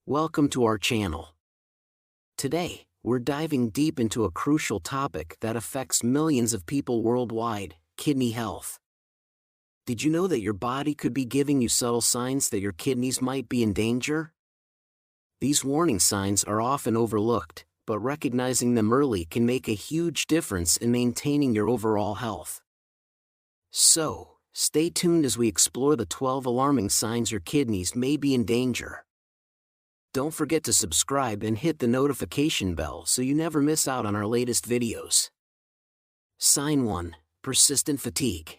Welcome to our channel. Today, we're diving deep into a crucial topic that affects millions of people worldwide: kidney health. Did you know that your body could be giving you subtle signs that your kidneys might be in danger? These warning signs are often overlooked, but recognizing them early can make a huge difference in maintaining your overall health. So, stay tuned as we explore the 12 alarming signs your kidneys may be in danger. Don't forget to subscribe and hit the notification bell so you never miss out on our latest videos. Sign 1: Persistent fatigue.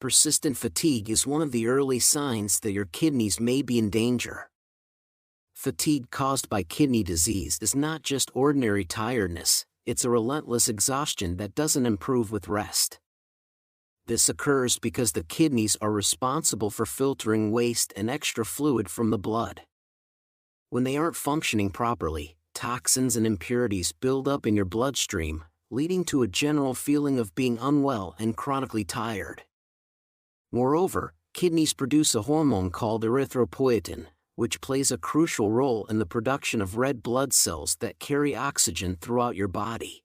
Persistent fatigue is one of the early signs that your kidneys may be in danger. Fatigue caused by kidney disease is not just ordinary tiredness, it's a relentless exhaustion that doesn't improve with rest. This occurs because the kidneys are responsible for filtering waste and extra fluid from the blood. When they aren't functioning properly, toxins and impurities build up in your bloodstream, leading to a general feeling of being unwell and chronically tired. Moreover, kidneys produce a hormone called erythropoietin, which plays a crucial role in the production of red blood cells that carry oxygen throughout your body.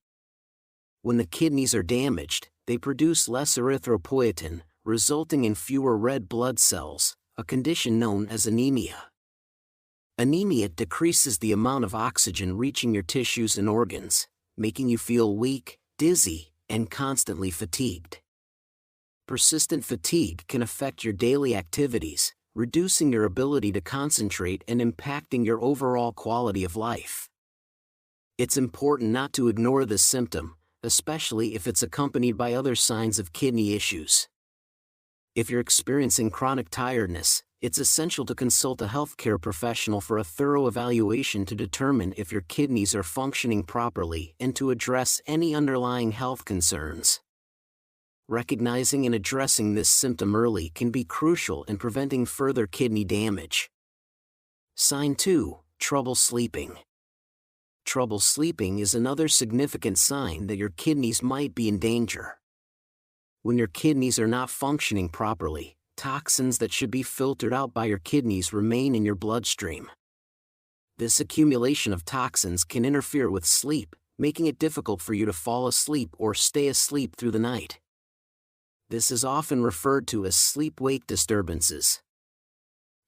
When the kidneys are damaged, they produce less erythropoietin, resulting in fewer red blood cells, a condition known as anemia. Anemia decreases the amount of oxygen reaching your tissues and organs, making you feel weak, dizzy, and constantly fatigued. Persistent fatigue can affect your daily activities, reducing your ability to concentrate and impacting your overall quality of life. It's important not to ignore this symptom, especially if it's accompanied by other signs of kidney issues. If you're experiencing chronic tiredness, it's essential to consult a healthcare professional for a thorough evaluation to determine if your kidneys are functioning properly and to address any underlying health concerns. Recognizing and addressing this symptom early can be crucial in preventing further kidney damage. Sign 2: Trouble sleeping. Trouble sleeping is another significant sign that your kidneys might be in danger. When your kidneys are not functioning properly, toxins that should be filtered out by your kidneys remain in your bloodstream. This accumulation of toxins can interfere with sleep, making it difficult for you to fall asleep or stay asleep through the night. This is often referred to as sleep-wake disturbances.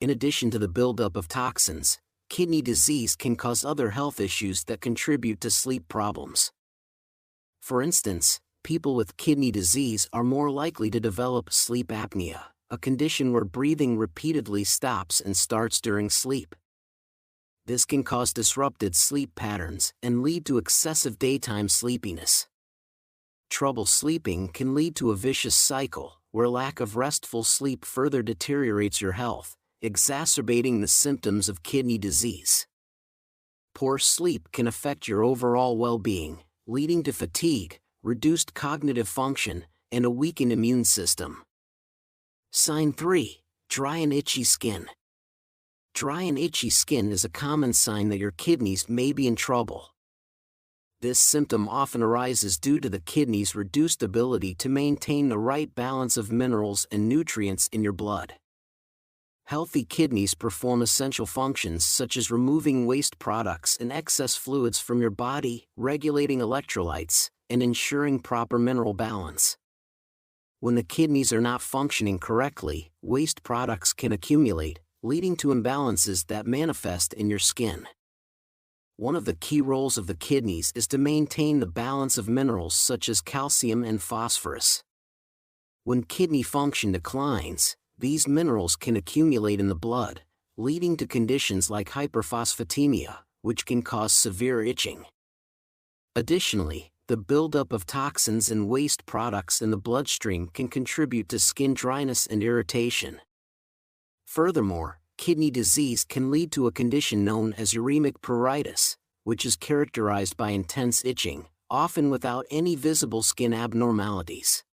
In addition to the buildup of toxins, kidney disease can cause other health issues that contribute to sleep problems. For instance, people with kidney disease are more likely to develop sleep apnea, a condition where breathing repeatedly stops and starts during sleep. This can cause disrupted sleep patterns and lead to excessive daytime sleepiness. Trouble sleeping can lead to a vicious cycle, where lack of restful sleep further deteriorates your health, exacerbating the symptoms of kidney disease. Poor sleep can affect your overall well-being, leading to fatigue, reduced cognitive function, and a weakened immune system. Sign 3: Dry and itchy skin. Dry and itchy skin is a common sign that your kidneys may be in trouble. This symptom often arises due to the kidneys' reduced ability to maintain the right balance of minerals and nutrients in your blood. Healthy kidneys perform essential functions such as removing waste products and excess fluids from your body, regulating electrolytes, and ensuring proper mineral balance. When the kidneys are not functioning correctly, waste products can accumulate, leading to imbalances that manifest in your skin. One of the key roles of the kidneys is to maintain the balance of minerals such as calcium and phosphorus. When kidney function declines, these minerals can accumulate in the blood, leading to conditions like hyperphosphatemia, which can cause severe itching. Additionally, the buildup of toxins and waste products in the bloodstream can contribute to skin dryness and irritation. Furthermore, kidney disease can lead to a condition known as uremic pruritus, which is characterized by intense itching, often without any visible skin abnormalities.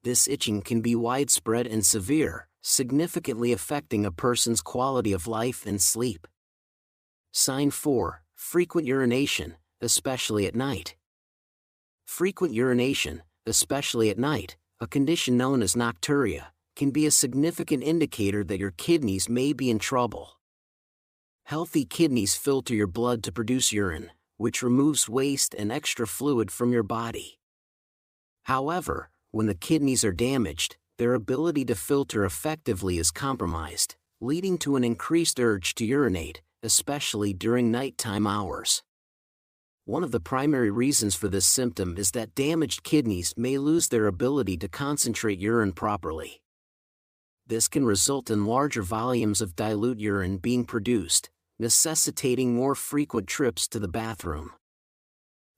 This itching can be widespread and severe, significantly affecting a person's quality of life and sleep. Sign 4: Frequent urination, especially at night. Frequent urination, especially at night, a condition known as nocturia, can be a significant indicator that your kidneys may be in trouble. Healthy kidneys filter your blood to produce urine, which removes waste and extra fluid from your body. However, when the kidneys are damaged, their ability to filter effectively is compromised, leading to an increased urge to urinate, especially during nighttime hours. One of the primary reasons for this symptom is that damaged kidneys may lose their ability to concentrate urine properly. This can result in larger volumes of dilute urine being produced, necessitating more frequent trips to the bathroom.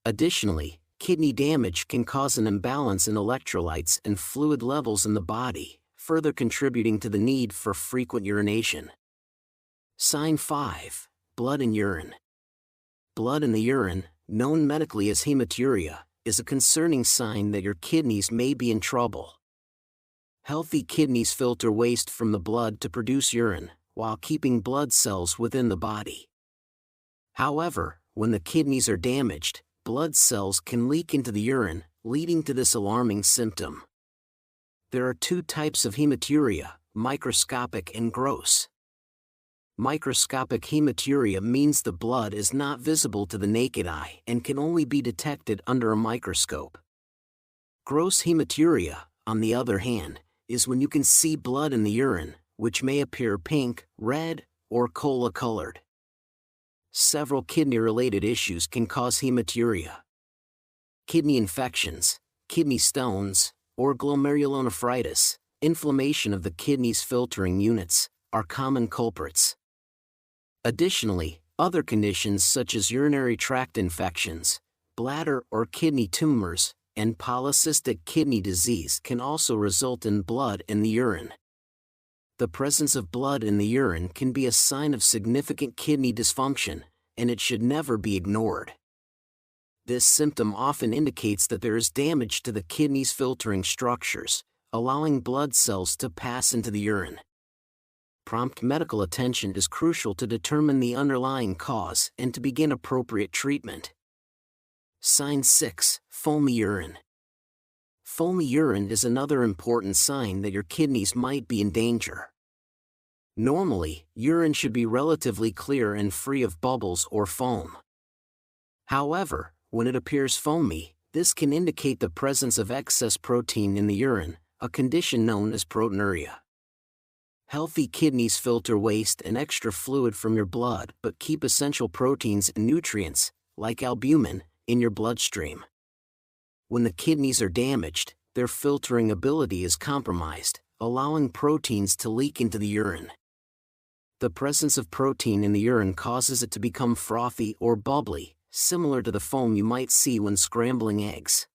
Additionally, kidney damage can cause an imbalance in electrolytes and fluid levels in the body, further contributing to the need for frequent urination. Sign 5. Blood in urine. Blood in the urine, known medically as hematuria, is a concerning sign that your kidneys may be in trouble. Healthy kidneys filter waste from the blood to produce urine, while keeping blood cells within the body. However, when the kidneys are damaged, blood cells can leak into the urine, leading to this alarming symptom. There are two types of hematuria, microscopic and gross. Microscopic hematuria means the blood is not visible to the naked eye and can only be detected under a microscope. Gross hematuria, on the other hand, is when you can see blood in the urine, which may appear pink, red, or cola-colored. Several kidney-related issues can cause hematuria. Kidney infections, kidney stones, or glomerulonephritis, inflammation of the kidney's filtering units, are common culprits. Additionally, other conditions such as urinary tract infections, bladder or kidney tumors, and polycystic kidney disease can also result in blood in the urine. The presence of blood in the urine can be a sign of significant kidney dysfunction, and it should never be ignored. This symptom often indicates that there is damage to the kidney's filtering structures, allowing blood cells to pass into the urine. Prompt medical attention is crucial to determine the underlying cause and to begin appropriate treatment. Sign 6. Foamy urine. Foamy urine is another important sign that your kidneys might be in danger. Normally, urine should be relatively clear and free of bubbles or foam. However, when it appears foamy, this can indicate the presence of excess protein in the urine, a condition known as proteinuria. Healthy kidneys filter waste and extra fluid from your blood but keep essential proteins and nutrients, like albumin, in your bloodstream. When the kidneys are damaged, their filtering ability is compromised, allowing proteins to leak into the urine. The presence of protein in the urine causes it to become frothy or bubbly, similar to the foam you might see when scrambling eggs.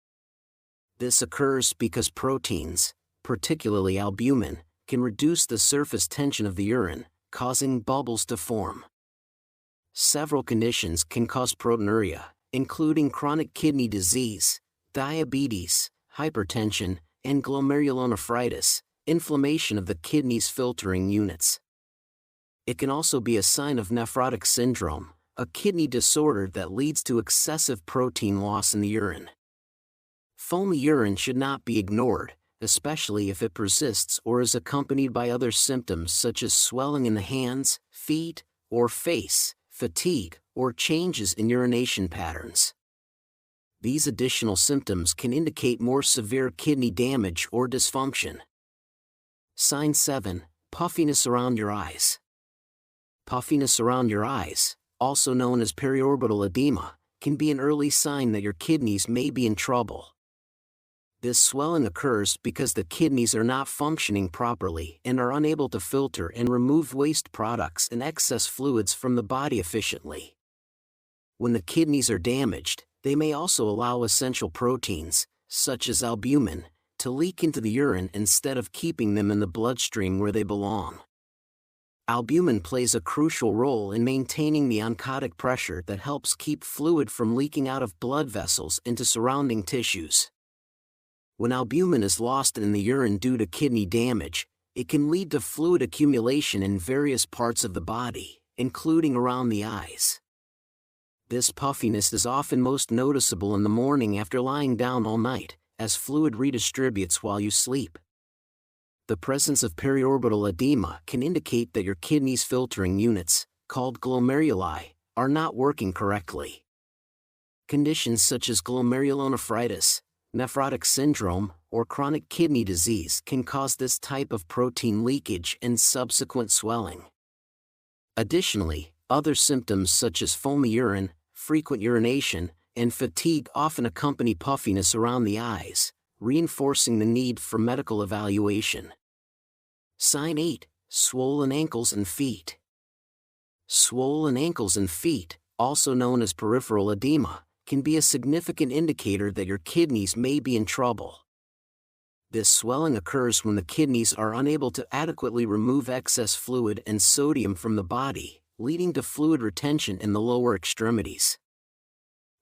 This occurs because proteins, particularly albumin, can reduce the surface tension of the urine, causing bubbles to form. Several conditions can cause proteinuria, including chronic kidney disease, diabetes, hypertension, and glomerulonephritis, inflammation of the kidney's filtering units. It can also be a sign of nephrotic syndrome, a kidney disorder that leads to excessive protein loss in the urine. Foamy urine should not be ignored, especially if it persists or is accompanied by other symptoms such as swelling in the hands, feet, or face, fatigue, or changes in urination patterns. These additional symptoms can indicate more severe kidney damage or dysfunction. Sign 7. Puffiness around your eyes. Puffiness around your eyes, also known as periorbital edema, can be an early sign that your kidneys may be in trouble. This swelling occurs because the kidneys are not functioning properly and are unable to filter and remove waste products and excess fluids from the body efficiently. When the kidneys are damaged, they may also allow essential proteins, such as albumin, to leak into the urine instead of keeping them in the bloodstream where they belong. Albumin plays a crucial role in maintaining the oncotic pressure that helps keep fluid from leaking out of blood vessels into surrounding tissues. When albumin is lost in the urine due to kidney damage, it can lead to fluid accumulation in various parts of the body, including around the eyes. This puffiness is often most noticeable in the morning after lying down all night, as fluid redistributes while you sleep. The presence of periorbital edema can indicate that your kidney's filtering units, called glomeruli, are not working correctly. Conditions such as glomerulonephritis, nephrotic syndrome, or chronic kidney disease can cause this type of protein leakage and subsequent swelling. Additionally, other symptoms such as foamy urine, frequent urination, and fatigue often accompany puffiness around the eyes, reinforcing the need for medical evaluation. Sign 8. Swollen ankles and feet. Swollen ankles and feet, also known as peripheral edema, can be a significant indicator that your kidneys may be in trouble. This swelling occurs when the kidneys are unable to adequately remove excess fluid and sodium from the body, leading to fluid retention in the lower extremities.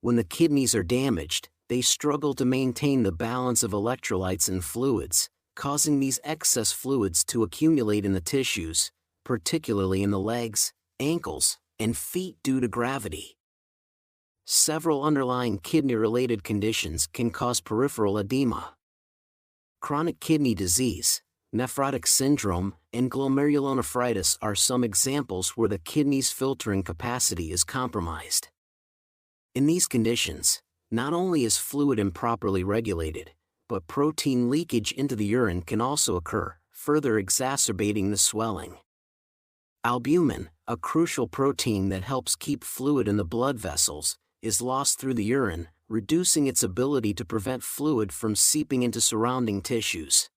When the kidneys are damaged, they struggle to maintain the balance of electrolytes and fluids, causing these excess fluids to accumulate in the tissues, particularly in the legs, ankles, and feet due to gravity. Several underlying kidney-related conditions can cause peripheral edema. Chronic kidney disease, nephrotic syndrome, and glomerulonephritis are some examples where the kidney's filtering capacity is compromised. In these conditions, not only is fluid improperly regulated, but protein leakage into the urine can also occur, further exacerbating the swelling. Albumin, a crucial protein that helps keep fluid in the blood vessels, is lost through the urine, reducing its ability to prevent fluid from seeping into surrounding tissues.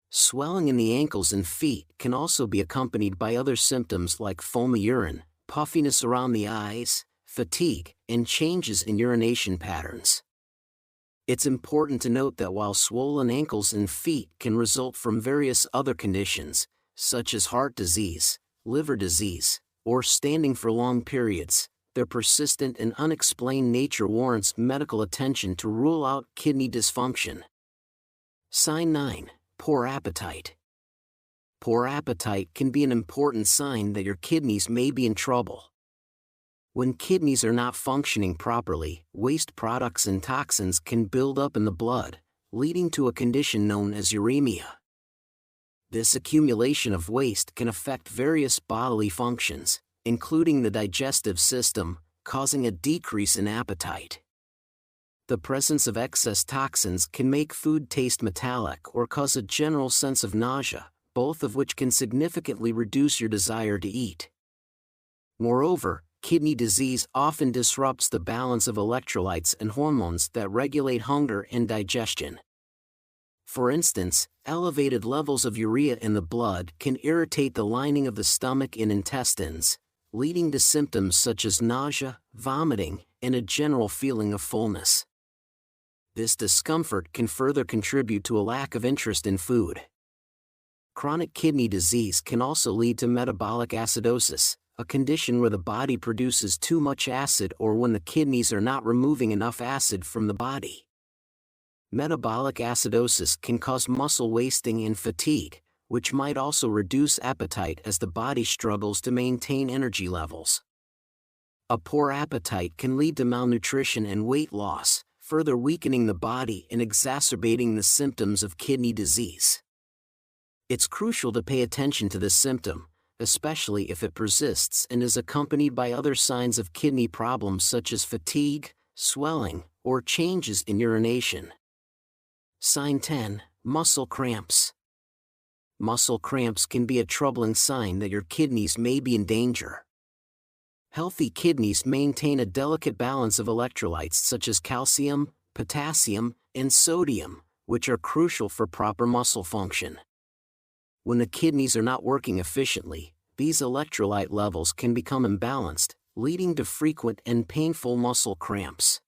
Swelling in the ankles and feet can also be accompanied by other symptoms like foamy urine, puffiness around the eyes, fatigue, and changes in urination patterns. It's important to note that while swollen ankles and feet can result from various other conditions, such as heart disease, liver disease, or standing for long periods, their persistent and unexplained nature warrants medical attention to rule out kidney dysfunction. Sign 9. Poor appetite. Poor appetite can be an important sign that your kidneys may be in trouble. When kidneys are not functioning properly, waste products and toxins can build up in the blood, leading to a condition known as uremia. This accumulation of waste can affect various bodily functions, including the digestive system, causing a decrease in appetite. The presence of excess toxins can make food taste metallic or cause a general sense of nausea, both of which can significantly reduce your desire to eat. Moreover, kidney disease often disrupts the balance of electrolytes and hormones that regulate hunger and digestion. For instance, elevated levels of urea in the blood can irritate the lining of the stomach and intestines, leading to symptoms such as nausea, vomiting, and a general feeling of fullness. This discomfort can further contribute to a lack of interest in food. Chronic kidney disease can also lead to metabolic acidosis, a condition where the body produces too much acid or when the kidneys are not removing enough acid from the body. Metabolic acidosis can cause muscle wasting and fatigue, which might also reduce appetite as the body struggles to maintain energy levels. A poor appetite can lead to malnutrition and weight loss, further weakening the body and exacerbating the symptoms of kidney disease. It's crucial to pay attention to this symptom, especially if it persists and is accompanied by other signs of kidney problems such as fatigue, swelling, or changes in urination. Sign 10. Muscle cramps. Muscle cramps can be a troubling sign that your kidneys may be in danger. Healthy kidneys maintain a delicate balance of electrolytes such as calcium, potassium, and sodium, which are crucial for proper muscle function. When the kidneys are not working efficiently, these electrolyte levels can become imbalanced, leading to frequent and painful muscle cramps.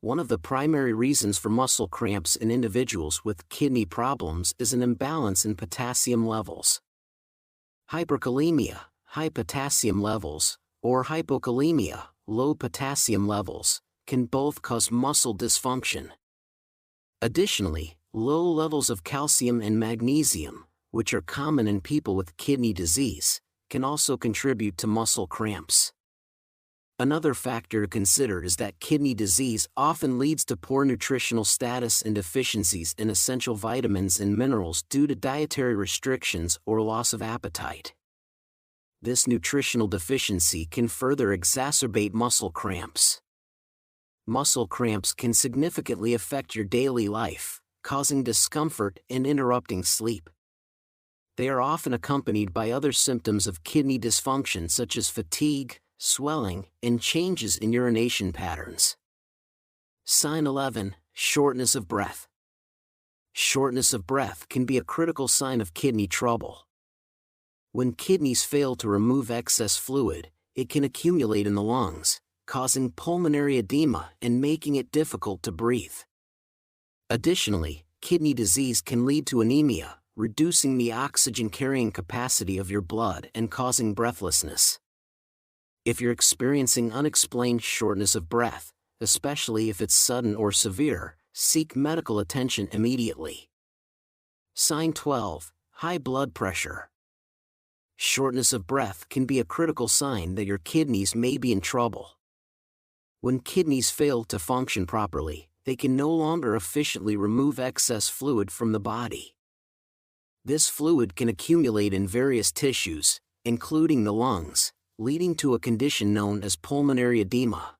One of the primary reasons for muscle cramps in individuals with kidney problems is an imbalance in potassium levels. Hyperkalemia, high potassium levels, or hypokalemia, low potassium levels, can both cause muscle dysfunction. Additionally, low levels of calcium and magnesium, which are common in people with kidney disease, can also contribute to muscle cramps. Another factor to consider is that kidney disease often leads to poor nutritional status and deficiencies in essential vitamins and minerals due to dietary restrictions or loss of appetite. This nutritional deficiency can further exacerbate muscle cramps. Muscle cramps can significantly affect your daily life, causing discomfort and interrupting sleep. They are often accompanied by other symptoms of kidney dysfunction such as fatigue, swelling, and changes in urination patterns. Sign 11. Shortness of breath. Shortness of breath can be a critical sign of kidney trouble. When kidneys fail to remove excess fluid, it can accumulate in the lungs, causing pulmonary edema and making it difficult to breathe. Additionally, kidney disease can lead to anemia, reducing the oxygen-carrying capacity of your blood and causing breathlessness. If you're experiencing unexplained shortness of breath, especially if it's sudden or severe, seek medical attention immediately. Sign 12. High blood pressure. Shortness of breath can be a critical sign that your kidneys may be in trouble. When kidneys fail to function properly, they can no longer efficiently remove excess fluid from the body. This fluid can accumulate in various tissues, including the lungs, leading to a condition known as pulmonary edema.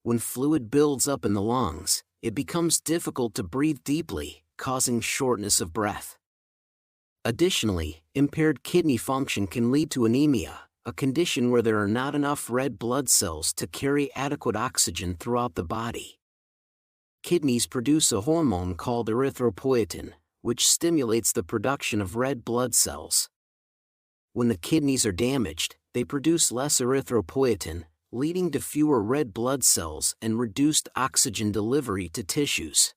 When fluid builds up in the lungs, it becomes difficult to breathe deeply, causing shortness of breath. Additionally, impaired kidney function can lead to anemia, a condition where there are not enough red blood cells to carry adequate oxygen throughout the body. Kidneys produce a hormone called erythropoietin, which stimulates the production of red blood cells. When the kidneys are damaged, they produce less erythropoietin, leading to fewer red blood cells and reduced oxygen delivery to tissues.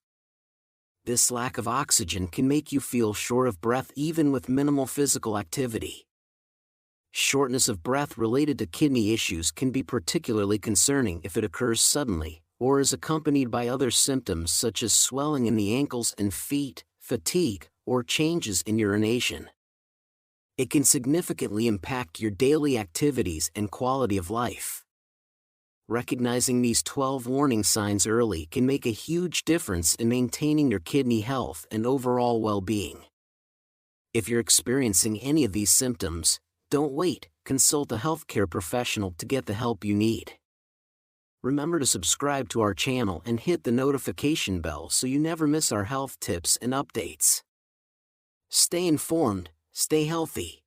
This lack of oxygen can make you feel short of breath even with minimal physical activity. Shortness of breath related to kidney issues can be particularly concerning if it occurs suddenly, or is accompanied by other symptoms such as swelling in the ankles and feet, fatigue, or changes in urination. It can significantly impact your daily activities and quality of life. Recognizing these 12 warning signs early can make a huge difference in maintaining your kidney health and overall well-being. If you're experiencing any of these symptoms, don't wait, consult a healthcare professional to get the help you need. Remember to subscribe to our channel and hit the notification bell so you never miss our health tips and updates. Stay informed, stay healthy.